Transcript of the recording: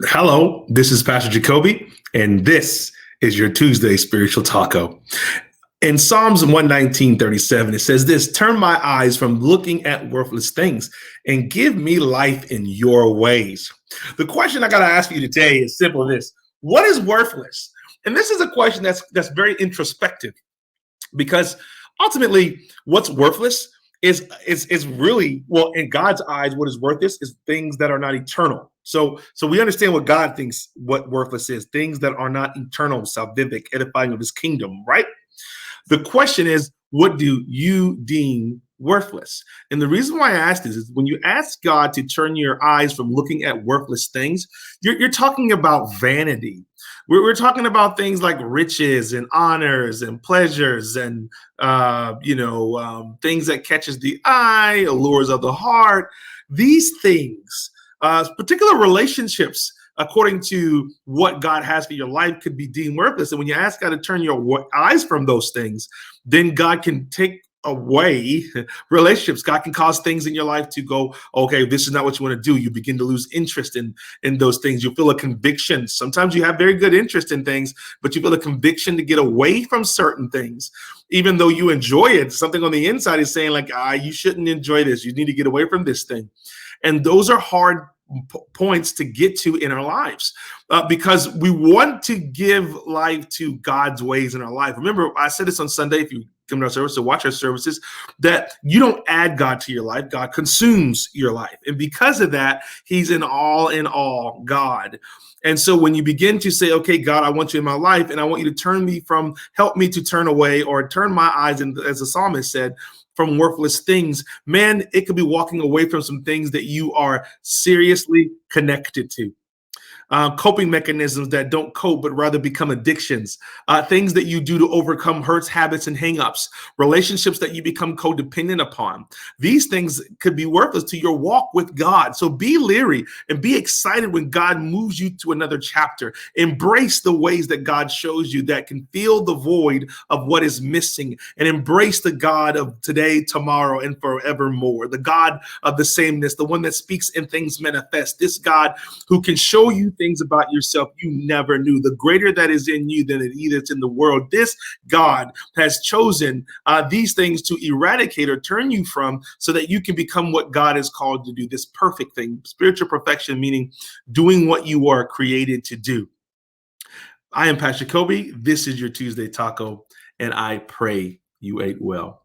Hello, this is Pastor Jacoby, and this is your Tuesday Spiritual Taco. In Psalms 119:37, it says this: Turn my eyes from looking at worthless things and give me life in your ways. The question I got to ask you today is simple: this: what is worthless? And this is a question that's very introspective, because ultimately what's worthless is really, well, in God's eyes, what is worthless is things that are not eternal. So we understand what God thinks what worthless is: things that are not eternal, salvific, edifying of his kingdom, right? The question is, what do you deem worthless? And the reason why I ask this is when you ask God to turn your eyes from looking at worthless things, you're talking about vanity. We're talking about things like riches and honors and pleasures and things that catches the eye, allures of the heart. These things, particular relationships, according to what God has for your life, could be deemed worthless. And when you ask God to turn your eyes from those things, then God can take away relationships. God can cause things in your life to go, okay, this is not what you want to do. You begin to lose interest in those things. You feel a conviction. Sometimes you have very good interest in things, but you feel a conviction to get away from certain things, even though you enjoy it. Something on the inside is saying like, you shouldn't enjoy this. You need to get away from this thing. And those are hard points to get to in our lives, because we want to give life to God's ways in our life. Remember, I said this on Sunday, if you come to our service, so watch our services, that you don't add God to your life. God consumes your life. And because of that, he's in all God. And so when you begin to say, okay, God, I want you in my life, and I want you to help me to turn away, or turn my eyes, and as the psalmist said, from worthless things, man, it could be walking away from some things that you are seriously connected to. Coping mechanisms that don't cope, but rather become addictions, things that you do to overcome hurts, habits, and hangups, relationships that you become codependent upon. These things could be worthless to your walk with God. So be leery and be excited when God moves you to another chapter. Embrace the ways that God shows you that can fill the void of what is missing, and embrace the God of today, tomorrow, and forevermore, the God of the sameness, the one that speaks and things manifest, this God who can show you things about yourself you never knew. The greater that is in you than it is in the world. This God has chosen these things to eradicate or turn you from, so that you can become what God has called to do, this perfect thing, spiritual perfection, meaning doing what you are created to do. I am Pastor Kobe. This is your Tuesday Taco, and I pray you ate well.